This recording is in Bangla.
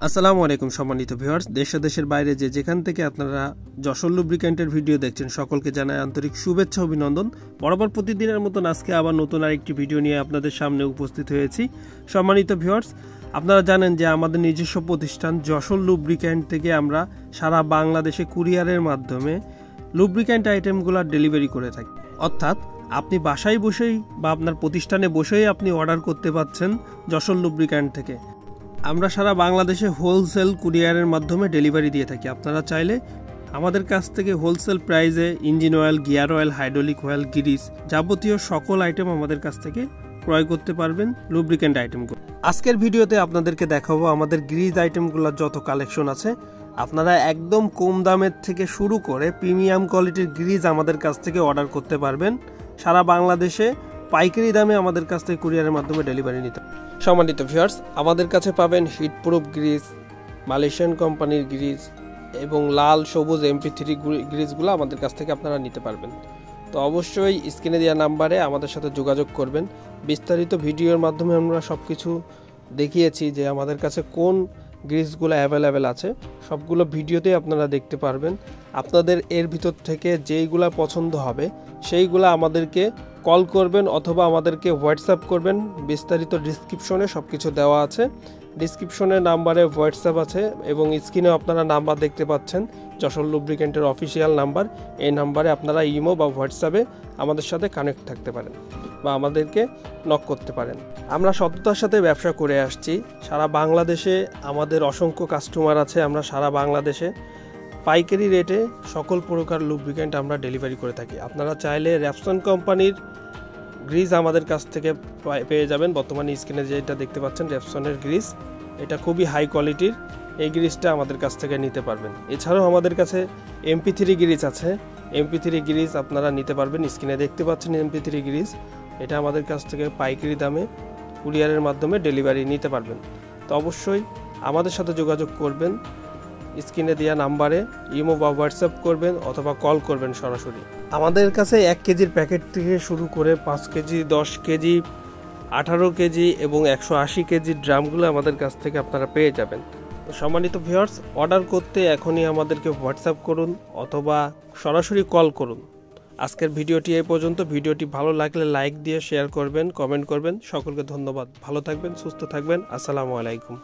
আসসালামু আলাইকুম সম্মানিত ভিউয়ার্স, দেশ ও দেশের বাইরে যেখান থেকে আপনারা যশোর লুব্রিক্যান্টের ভিডিও দেখছেন সকলকে জানাই আন্তরিক শুভেচ্ছা অভিনন্দন। বরাবর প্রতিদিনের মতন আজকে আবার নতুন আরেকটি ভিডিও নিয়ে আপনাদের সামনে উপস্থিত হয়েছি। সম্মানিত ভিউয়ার্স, আপনারা জানেন যে আমাদের নিজস্ব প্রতিষ্ঠান যশোর লুব্রিক্যান্ট থেকে আমরা সারা বাংলাদেশে কুরিয়ারের মাধ্যমে লুব্রিক্যান্ট আইটেমগুলো ডেলিভারি করে থাকি। অর্থাৎ আপনি বাসায় বসেই বা আপনার প্রতিষ্ঠানে বসেই আপনি অর্ডার করতে পারছেন যশোর লুব্রিক্যান্ট থেকে। আমরা সারা বাংলাদেশে হোলসেল কুরিয়ারের মাধ্যমে ডেলিভারি দিয়ে থাকি। আপনারা চাইলে আমাদের কাছ থেকে হোলসেল প্রাইসে engine oil, gear oil, hydraulic oil, Greece যাবতীয় সকল আইটেম আমাদের কাছ থেকে ক্রয় করতে পারবেন লুব্রিক্যান্ট আইটেমগুলো। আজকের ভিডিওতে আপনাদেরকে দেখাবো আমাদের গ্রিস আইটেমগুলোর যত কালেকশন আছে। আপনারা একদম কম দামের থেকে শুরু করে প্রিমিয়াম কোয়ালিটির গ্রিস আমাদের কাছ থেকে অর্ডার করতে পারবেন। সারা বাংলাদেশে পাইকারি দামে আমাদের কাছ থেকে কুরিয়ারের মাধ্যমে ডেলিভারি নিতে। সম্মানিত ভিউয়ার্স, আমাদের কাছে পাবেন হিটপ্রুফ গ্রিস, মালয়েশিয়ান কোম্পানির গ্রিস এবং লাল সবুজ MP3 গ্রিসগুলো আমাদের কাছ থেকে আপনারা নিতে পারবেন। তো অবশ্যই স্ক্রিনে দেওয়া নাম্বারে আমাদের সাথে যোগাযোগ করবেন। বিস্তারিত ভিডিওর মাধ্যমে আমরা সব কিছু দেখিয়েছি যে আমাদের কাছে কোন গ্রিসগুলো অ্যাভেলেবেল আছে, সবগুলো ভিডিওতেই আপনারা দেখতে পারবেন। আপনাদের এর ভিতর থেকে যেইগুলা পছন্দ হবে সেইগুলো আমাদেরকে কল করবেন অথবা আমাদেরকে হোয়াটসঅ্যাপ করবেন। বিস্তারিত ডিসক্রিপশনে সব কিছু দেওয়া আছে। ডিসক্রিপশনের নাম্বারে হোয়াটসঅ্যাপ আছে এবং স্ক্রিনেও আপনারা নাম্বার দেখতে পাচ্ছেন, যশোর লুব্রিক্যান্টের অফিসিয়াল নাম্বার। এই নাম্বারে আপনারা ইমো বা হোয়াটসঅ্যাপে আমাদের সাথে কানেক্ট থাকতে পারেন বা আমাদেরকে নক করতে পারেন। আমরা সততার সাথে ব্যবসা করে আসছি। সারা বাংলাদেশে আমাদের অসংখ্য কাস্টমার আছে। আমরা সারা বাংলাদেশে পাইকারি রেটে সকল প্রকার লুব্রিক্যান্ট আমরা ডেলিভারি করে থাকি। আপনারা চাইলে রেপসন কোম্পানির গ্রিস আমাদের কাছ থেকে পেয়ে যাবেন। বর্তমানে স্ক্রিনে যেটা দেখতে পাচ্ছেন রেপসনের গ্রিস, এটা খুবই হাই কোয়ালিটির। এই গ্রিসটা আমাদের কাছ থেকে নিতে পারবেন। এছাড়াও আমাদের কাছে MP3 গ্রিস আছে। MP3 গ্রিস আপনারা নিতে পারবেন। স্ক্রিনে দেখতে পাচ্ছেন MP3 গ্রিস, এটা আমাদের কাছ থেকে পাইকারি দামে কুরিয়ারের মাধ্যমে ডেলিভারি নিতে পারবেন। তো অবশ্যই আমাদের সাথে যোগাযোগ করবেন। স্ক্রিনে দেওয়া নাম্বারে ইমো বা হোয়াটসঅ্যাপ করবেন অথবা কল করবেন সরাসরি। আমাদের কাছে 1 কেজির প্যাকেট থেকে শুরু করে 5 কেজি, 10 কেজি, 18 কেজি এবং 180 কেজির ড্রামগুলো আমাদের কাছ থেকে আপনারা পেয়ে যাবেন। তো সম্মানিত ভিউয়ার্স, অর্ডার করতে এখনই আমাদেরকে হোয়াটসঅ্যাপ করুন অথবা সরাসরি কল করুন। আজকের ভিডিওটি এই পর্যন্ত। ভিডিওটি ভালো লাগলে লাইক দিয়ে শেয়ার করবেন, কমেন্ট করবেন। সকলকে ধন্যবাদ। ভালো থাকবেন, সুস্থ থাকবেন। আসসালামু আলাইকুম।